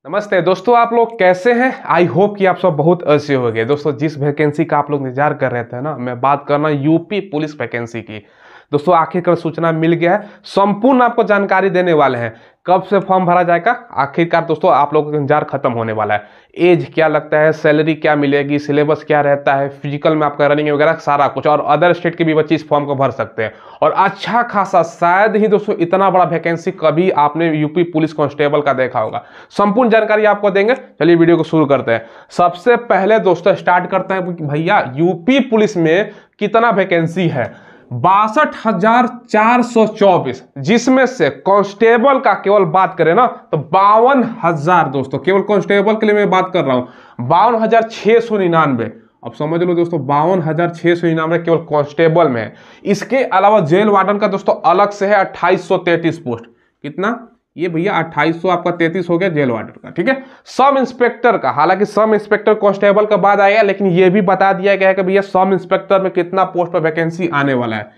नमस्ते दोस्तों, आप लोग कैसे हैं। आई होप कि आप सब बहुत अच्छे हो गए। दोस्तों, जिस वैकेंसी का आप लोग इंतजार कर रहे थे ना, मैं बात करना यूपी पुलिस वैकेंसी की। दोस्तों, आखिरकार सूचना मिल गया है। संपूर्ण आपको जानकारी देने वाले हैं। कब से फॉर्म भरा जाएगा, आखिरकार दोस्तों आप लोगों का इंतजार खत्म होने वाला है। एज क्या लगता है, सैलरी क्या मिलेगी, सिलेबस क्या रहता है, फिजिकल में आपका रनिंग वगैरह सारा कुछ, और अदर स्टेट के भी बच्चे इस फॉर्म को भर सकते हैं। और अच्छा खासा, शायद ही दोस्तों इतना बड़ा वैकेंसी कभी आपने यूपी पुलिस कांस्टेबल का देखा होगा। संपूर्ण जानकारी आपको देंगे। चलिए वीडियो को शुरू करते हैं। सबसे पहले दोस्तों स्टार्ट करते हैं कि भैया यूपी पुलिस में कितना वैकेंसी है। 62,424, जिसमें से कांस्टेबल का केवल बात करें ना तो 52,000। दोस्तों केवल कांस्टेबल के लिए मैं बात कर रहा हूं, 52,699। अब समझ लो दोस्तों, 52,699 केवल कांस्टेबल में है। इसके अलावा जेल वार्डन का दोस्तों अलग से है 2833 पोस्ट। कितना? ये भैया 2800 आपका 33 हो गया जेल वार्डन का, ठीक है। सब इंस्पेक्टर का, हालांकि सब इंस्पेक्टर कांस्टेबल का बाद आएगा, लेकिन ये भी बता दिया गया है कि भैया सब इंस्पेक्टर में कितना पोस्ट पर वैकेंसी आने वाला है।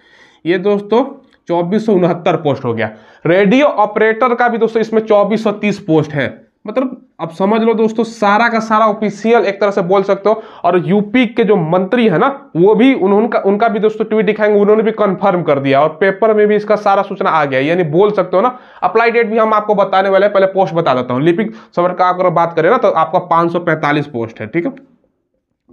ये दोस्तों 2469 पोस्ट हो गया। रेडियो ऑपरेटर का भी दोस्तों इसमें 2430 पोस्ट है। मतलब अब समझ लो दोस्तों, सारा का सारा ऑफिशियल एक तरह से बोल सकते हो। और यूपी के जो मंत्री है ना, वो भी उनका भी दोस्तों ट्वीट दिखाएंगे, उन्होंने भी कंफर्म कर दिया और पेपर में भी इसका सारा सूचना आ गया। यानी बोल सकते हो ना, अप्लाई डेट भी हम आपको बताने वाले हैं। पहले पोस्ट बता देता हूँ। लिपिक सबर का अगर बात करें ना तो आपका 545 पोस्ट है, ठीक है,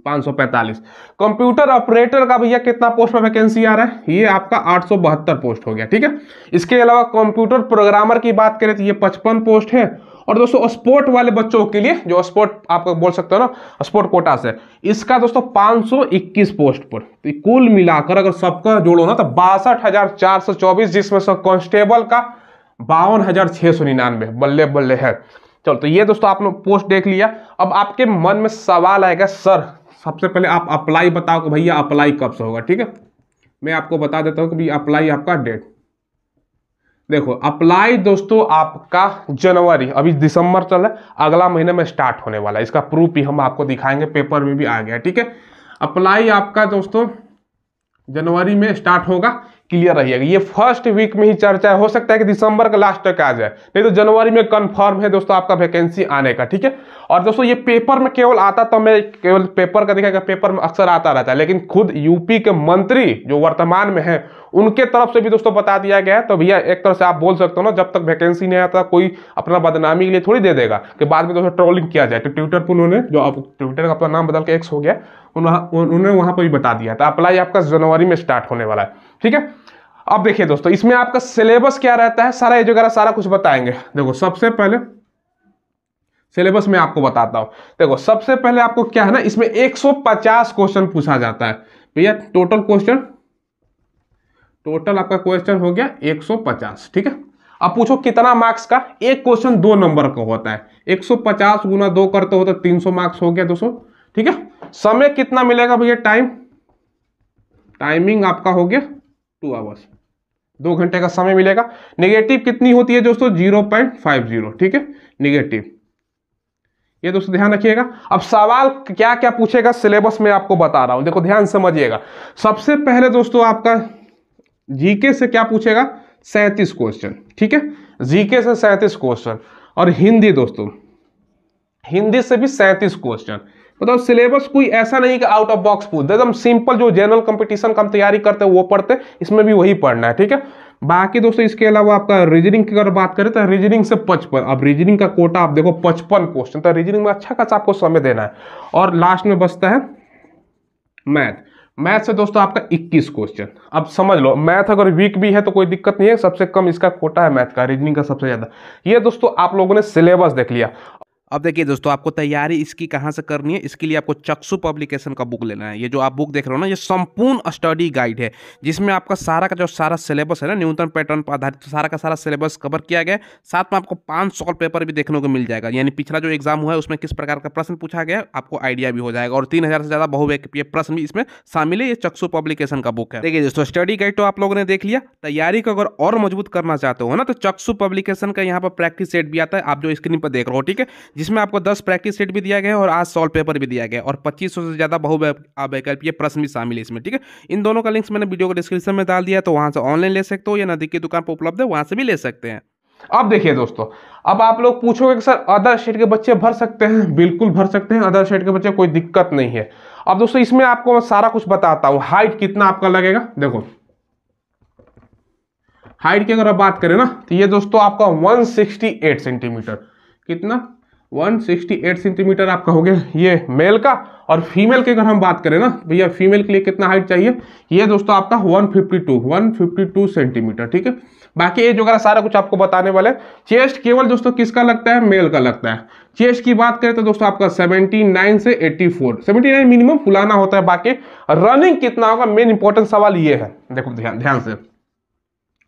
545। कंप्यूटर ऑपरेटर का भैया कितना पोस्ट में वैकेंसी आ रहा है, ये आपका 872 पोस्ट हो गया, ठीक है। इसके अलावा कंप्यूटर प्रोग्रामर की बात करें तो ये 55 पोस्ट है। और दोस्तों स्पोर्ट वाले बच्चों के लिए, जो स्पोर्ट आप बोल सकते हो ना, स्पोर्ट कोटा से, इसका दोस्तों 521 पोस्ट पर। तो कुल मिलाकर अगर सबका जोड़ो ना तो 62,424, जिसमें से कांस्टेबल का 52,699। बल्ले बल्ले है। चलो, तो ये दोस्तों आपने पोस्ट देख लिया। अब आपके मन में सवाल आएगा, सर सबसे पहले आप अप्लाई बताओ कि भैया अप्लाई कब से होगा, ठीक है। मैं आपको बता देता हूं कि भैया अप्लाई आपका डेट देखो। अप्लाई दोस्तों आपका जनवरी, अभी दिसंबर चल रहा है, अगला महीने में स्टार्ट होने वाला है। इसका प्रूफ भी हम आपको दिखाएंगे, पेपर में भी आ गया, ठीक है। अप्लाई आपका दोस्तों जनवरी में स्टार्ट होगा, क्लियर रहिएगा। ये फर्स्ट वीक में ही चर्चा हो सकता है कि दिसंबर का लास्ट तक आ जाए, नहीं तो जनवरी में कंफर्म है दोस्तों आपका वैकेंसी आने का, ठीक है। और दोस्तों ये पेपर में केवल आता, तो मैं केवल पेपर का दिखाएगा, पेपर में अक्सर आता रहता है, लेकिन खुद यूपी के मंत्री जो वर्तमान में है उनके तरफ से भी दोस्तों बता दिया गया है। तो भैया एक तरह से आप बोल सकते हो ना, जब तक वैकेंसी नहीं आता कोई अपना बदनामी के लिए थोड़ी दे देगा कि बाद में दोस्तों ट्रोलिंग किया जाए। तो ट्विटर पर उन्होंने, जो अब ट्विटर का अपना नाम बदल के एक्स हो गया, उन्होंने वहां पर भी बता दिया था अप्लाई आपका जनवरी में स्टार्ट होने वाला है, ठीक है। अब देखिए दोस्तों, इसमें आपका सिलेबस क्या रहता है, सारा एज वगैरह सारा कुछ बताएंगे। देखो सबसे पहले सिलेबस में आपको बताता हूं। देखो सबसे पहले आपको क्या है ना, इसमें 150 क्वेश्चन पूछा जाता है भैया। टोटल आपका क्वेश्चन हो गया 150, ठीक है। अब पूछो कितना मार्क्स का। एक क्वेश्चन 2 नंबर का होता है, 150 गुना 2 करते हो तो 300 मार्क्स हो गया दोस्तों, ठीक है। समय कितना मिलेगा भैया, टाइमिंग आपका हो गया 2 आवर्स, 2 घंटे का समय मिलेगा। नेगेटिव कितनी होती है दोस्तों, 0.50, ठीक है, नेगेटिव। ये दोस्तों ध्यान रखिएगा। अब सवाल क्या क्या पूछेगा सिलेबस में आपको बता रहा हूं, देखो ध्यान समझिएगा। सबसे पहले दोस्तों आपका जीके से क्या पूछेगा, 37 क्वेश्चन, ठीक है। जीके से 37 क्वेश्चन। और हिंदी दोस्तों, हिंदी से भी 37 क्वेश्चन। मतलब सिलेबस कोई ऐसा नहीं कि आउट ऑफ बॉक्स पूछ दे, एकदम सिंपल। जो जनरल कंपटीशन का हम तैयारी करते हैं वो पढ़ते हैं, इसमें भी वही पढ़ना है, ठीक है। बाकी दोस्तों इसके अलावा आपका रीजनिंग की अगर बात करें तो रीजनिंग से 55। अब रीजनिंग का कोटा आप देखो 55 क्वेश्चन, तो रीजनिंग में अच्छा खासा आपको समय देना है। और लास्ट में बचता है मैथ से दोस्तों आपका 21 क्वेश्चन। अब समझ लो, मैथ अगर वीक भी है तो कोई दिक्कत नहीं है, सबसे कम इसका कोटा है मैथ का, रीजनिंग का सबसे ज्यादा। ये दोस्तों आप लोगों ने सिलेबस देख लिया। अब देखिए दोस्तों, आपको तैयारी इसकी कहाँ से करनी है, इसके लिए आपको चक्षु पब्लिकेशन का बुक लेना है। ये जो आप बुक देख रहे हो ना, ये संपूर्ण स्टडी गाइड है, जिसमें आपका सारा का जो सारा सिलेबस है ना, न्यूनतम पैटर्न पर आधारित सारा का सारा सिलेबस कवर किया गया है। साथ में आपको 5 सॉल्व पेपर भी देखने को मिल जाएगा, यानी पिछला जो एग्जाम हुआ है उसमें किस प्रकार का प्रश्न पूछा गया आपको आइडिया भी हो जाएगा। और 3000 से ज्यादा बहुविकल्पीय प्रश्न भी इसमें शामिल है। ये चक्षु पब्लिकेशन का बुक है। देखिए दोस्तों, स्टडी गाइड तो आप लोगों ने देख लिया। तैयारी को अगर और मजबूत करना चाहते हो ना, तो चक्षु पब्लिकेशन का यहाँ पर प्रैक्टिस सेट भी आता है, आप जो स्क्रीन पर देख रहे हो, ठीक है, जिसमें आपको 10 प्रैक्टिस सेट भी दिया गया है और 8 सॉल्व पेपर भी दिया गया है और 2500 से ज्यादा बहुविकल्पीय प्रश्न भी शामिल है इसमें, ठीक है। इन दोनों का लिंक्स मैंने वीडियो को डिस्क्रिप्शन में डाल दिया है, तो वहां से ऑनलाइन ले सकते हो या नजदीक की दुकान पर उपलब्ध है, वहां से भी ले सकते हैं। अब देखिए दोस्तों, अब आप लोग पूछोगे कि सर अदर स्टेट के बच्चे भर सकते हैं? बिल्कुल भर सकते हैं अदर स्टेट के बच्चे, कोई दिक्कत नहीं है। अब दोस्तों इसमें आपको मैं सारा कुछ बताता हूं। हाइट कितना आपका लगेगा, देखो हाइट की अगर आप बात करें ना, तो ये दोस्तों आपका 168 सेंटीमीटर, कितना 168 सेंटीमीटर आपका हो गया ये मेल का। और फीमेल की अगर हम बात करें ना भैया, फीमेल के लिए कितना हाइट चाहिए, ये दोस्तों आपका 152 सेंटीमीटर, ठीक है। बाकी एज वगैरह सारा कुछ आपको बताने वाले। चेस्ट केवल दोस्तों किसका लगता है, मेल का लगता है। चेस्ट की बात करें तो दोस्तों आपका 79 से 84, 79 मिनिमम फुलाना होता है। बाकी रनिंग कितना होगा, मेन इंपॉर्टेंट सवाल ये है, देखो ध्यान से।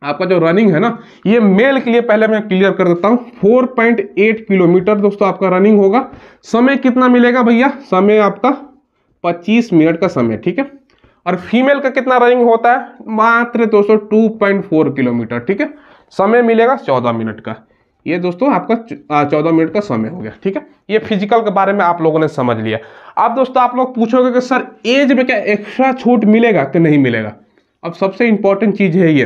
आपका जो रनिंग है ना, ये मेल के लिए पहले मैं क्लियर कर देता हूं, 4.8 किलोमीटर दोस्तों आपका रनिंग होगा। समय कितना मिलेगा भैया, समय आपका 25 मिनट का समय, ठीक है। और फीमेल का कितना रनिंग होता है, मात्र दोस्तों 2.4 किलोमीटर, ठीक है। समय मिलेगा 14 मिनट का। ये दोस्तों आपका 14 मिनट का समय हो गया, ठीक है। ये फिजिकल के बारे में आप लोगों ने समझ लिया। अब दोस्तों आप लोग पूछोगे कि सर एज में क्या एक्स्ट्रा छूट मिलेगा कि नहीं मिलेगा। अब सबसे इंपॉर्टेंट चीज है ये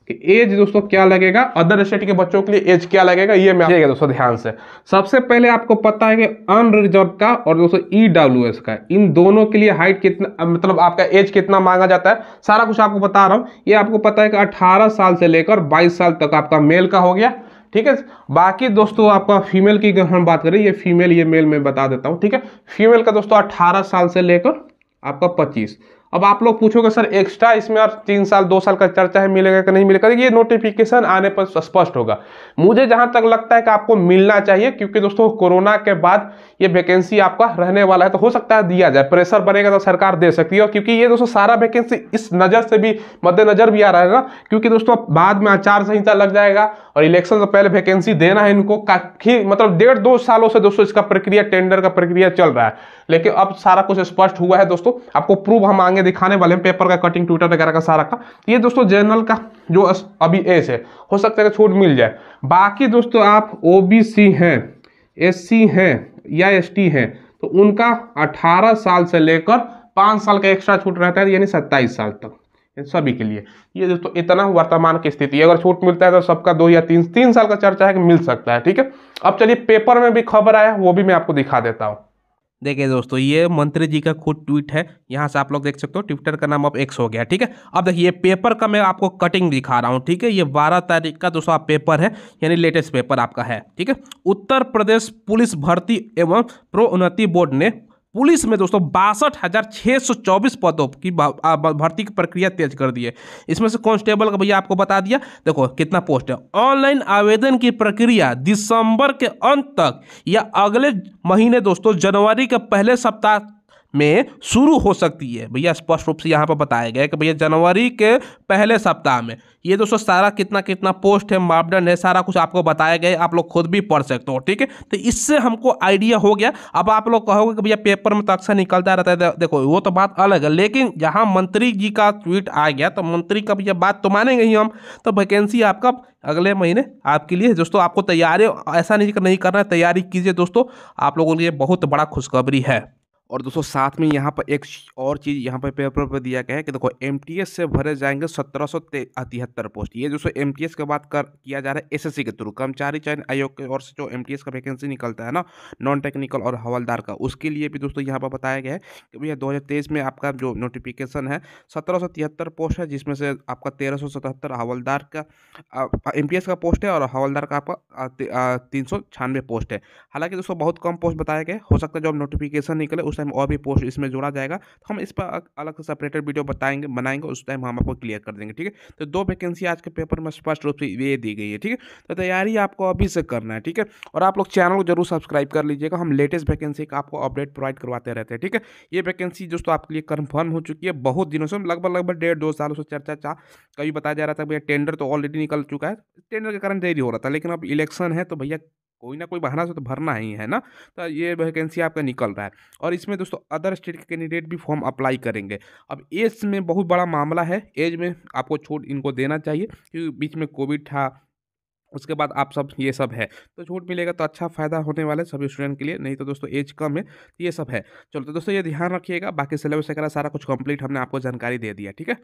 कि एज दोस्तों क्या लगेगा, अदर स्टेट के बच्चों के लिए एज क्या लगेगा, ये मैं दोस्तों ध्यान से। सबसे पहले आपको पता है कि अनरिजर्व का और दोस्तों ईडब्ल्यूएस का, इन दोनों के लिए हाइट कितना, मतलब आपका एज कितना मांगा जाता है, सारा कुछ आपको बता रहा हूं। ये आपको पता है कि 18 साल से लेकर 22 साल तक आपका मेल का हो गया, ठीक है। बाकी दोस्तों आपका फीमेल की अगर हम बात करें, ये फीमेल ये मेल में बता देता हूं, ठीक है। फीमेल का दोस्तों 18 साल से लेकर आपका 25। अब आप लोग पूछोगे सर एक्स्ट्रा इसमें और 3 साल 2 साल का चर्चा है, मिलेगा कि नहीं मिलेगा, ये नोटिफिकेशन आने पर स्पष्ट होगा। मुझे जहां तक लगता है कि आपको मिलना चाहिए, क्योंकि दोस्तों कोरोना के बाद ये वैकेंसी आपका रहने वाला है, तो हो सकता है दिया जाए, प्रेशर बनेगा तो सरकार दे सकती है। और क्योंकि ये दोस्तों सारा वैकेंसी इस नजर से भी मद्देनजर भी आ रहा है ना, क्योंकि दोस्तों बाद में आचार संहिता लग जाएगा और इलेक्शन से पहले वैकेंसी देना है इनको, काफी मतलब 1.5-2 सालों से दोस्तों इसका प्रक्रिया, टेंडर का प्रक्रिया चल रहा है। लेकिन अब सारा कुछ स्पष्ट हुआ है दोस्तों, आपको प्रूफ हम आगे दिखाने वाले हैं, पेपर का कटिंग ट्विटर वगैरह का सारा का। ये दोस्तों जनरल का जो अभी एज है, हो सकता है कि छूट मिल जाए। बाकी दोस्तों आप ओबीसी हैं, एससी हैं या एसटी हैं, तो उनका 18 साल से लेकर 5 साल का एक्स्ट्रा छूट रहता है, यानी 27 साल तक सभी के लिए। ये दोस्तों इतना वर्तमान की स्थिति, अगर छूट मिलता है तो सबका 2 या 3 साल का चर्चा है कि मिल सकता है, ठीक है। अब चलिए पेपर में भी खबर आया, वो भी मैं आपको दिखा देता हूं। देखिए दोस्तों, ये मंत्री जी का खुद ट्वीट है, यहाँ से आप लोग देख सकते हो, ट्विटर का नाम अब एक्स हो गया, ठीक है। अब देखिए पेपर का मैं आपको कटिंग दिखा रहा हूँ, ठीक है। ये 12 तारीख का दोस्तों आप पेपर है, यानी लेटेस्ट पेपर आपका है, ठीक है। उत्तर प्रदेश पुलिस भर्ती एवं प्रोन्नति बोर्ड ने पुलिस में दोस्तों 62,624 पदों की भर्ती की प्रक्रिया तेज कर दी है। इसमें से कांस्टेबल का भैया आपको बता दिया, देखो कितना पोस्ट है। ऑनलाइन आवेदन की प्रक्रिया दिसंबर के अंत तक या अगले महीने दोस्तों जनवरी के पहले सप्ताह में शुरू हो सकती है। भैया स्पष्ट रूप से यहाँ पर बताया गया है कि भैया जनवरी के पहले सप्ताह में। ये दोस्तों सारा कितना पोस्ट है, मापदंड है, सारा कुछ आपको बताया गया है, आप लोग खुद भी पढ़ सकते हो, ठीक है। तो इससे हमको आइडिया हो गया। अब आप लोग कहोगे कि भैया पेपर में तो अक्सर निकलता रहता है, देखो वो तो बात अलग है, लेकिन जहाँ मंत्री जी का ट्वीट आ गया तो मंत्री का भैया बात तो मानेंगे ही हम। तो वैकेंसी आपका अगले महीने आपके लिए दोस्तों, आपको तैयारी ऐसा नहीं करना है, तैयारी कीजिए दोस्तों, आप लोगों के लिए बहुत बड़ा खुशखबरी है। और दोस्तों साथ में यहाँ पर एक और चीज़ यहाँ पर पेपर पर दिया गया है कि देखो एमटीएस से भरे जाएंगे 1773 पोस्ट। ये दोस्तों एमटीएस के बात किया जा रहा है एसएससी के थ्रू, कर्मचारी चयन आयोग की ओर से जो एमटीएस का वैकेंसी निकलता है ना, नॉन टेक्निकल और हवलदार का, उसके लिए भी दोस्तों यहाँ पर बताया गया है कि भैया 2023 में आपका जो नोटिफिकेशन है 1773 पोस्ट है, जिसमें से आपका 1377 हवलदार का एमटीएस का पोस्ट है और हवलदार का आपका 396 पोस्ट है। हालांकि दोस्तों बहुत कम पोस्ट बताया गया, हो सकता है जब नोटिफिकेशन निकले उस टाइम और भी पोस्ट इसमें जोड़ा जाएगा, तो हम इस पर अलग से सेपरेटेड वीडियो बनाएंगे, उस टाइम हम आपको क्लियर कर देंगे, ठीक है। तो 2 वैकेंसी आज के पेपर में स्पष्ट रूप से ये दी गई है, ठीक है। तो तैयारी आपको अभी से करना है, ठीक है। और आप लोग चैनल को जरूर सब्सक्राइब कर लीजिएगा, हम लेटेस्ट वैकेंसी का आपको अपडेट प्रोवाइड करवाते रहते हैं, ठीक है। ये वैकेंसी दोस्तों आपके लिए कन्फर्म हो चुकी है, बहुत दिनों से, लगभग 1.5-2 सालों से चर्चा कभी बताया जा रहा था भैया टेंडर तो ऑलरेडी निकल चुका है, टेंडर के कारण देरी हो रहा था, लेकिन अब इलेक्शन है तो भैया कोई ना कोई बहाना से तो भरना ही है ना। तो ये वैकेंसी आपका निकल रहा है और इसमें दोस्तों अदर स्टेट के कैंडिडेट भी फॉर्म अप्लाई करेंगे। अब एज में बहुत बड़ा मामला है, एज में आपको छूट इनको देना चाहिए, क्योंकि बीच में कोविड था, उसके बाद आप सब ये सब है, तो छूट मिलेगा तो अच्छा फ़ायदा होने वाला है सभी स्टूडेंट के लिए। नहीं तो दोस्तों एज कम है, तो ये सब है। चलो तो दोस्तों ये ध्यान रखिएगा, बाकी सिलेबस वगैरह सारा कुछ कंप्लीट हमने आपको जानकारी दे दिया, ठीक है।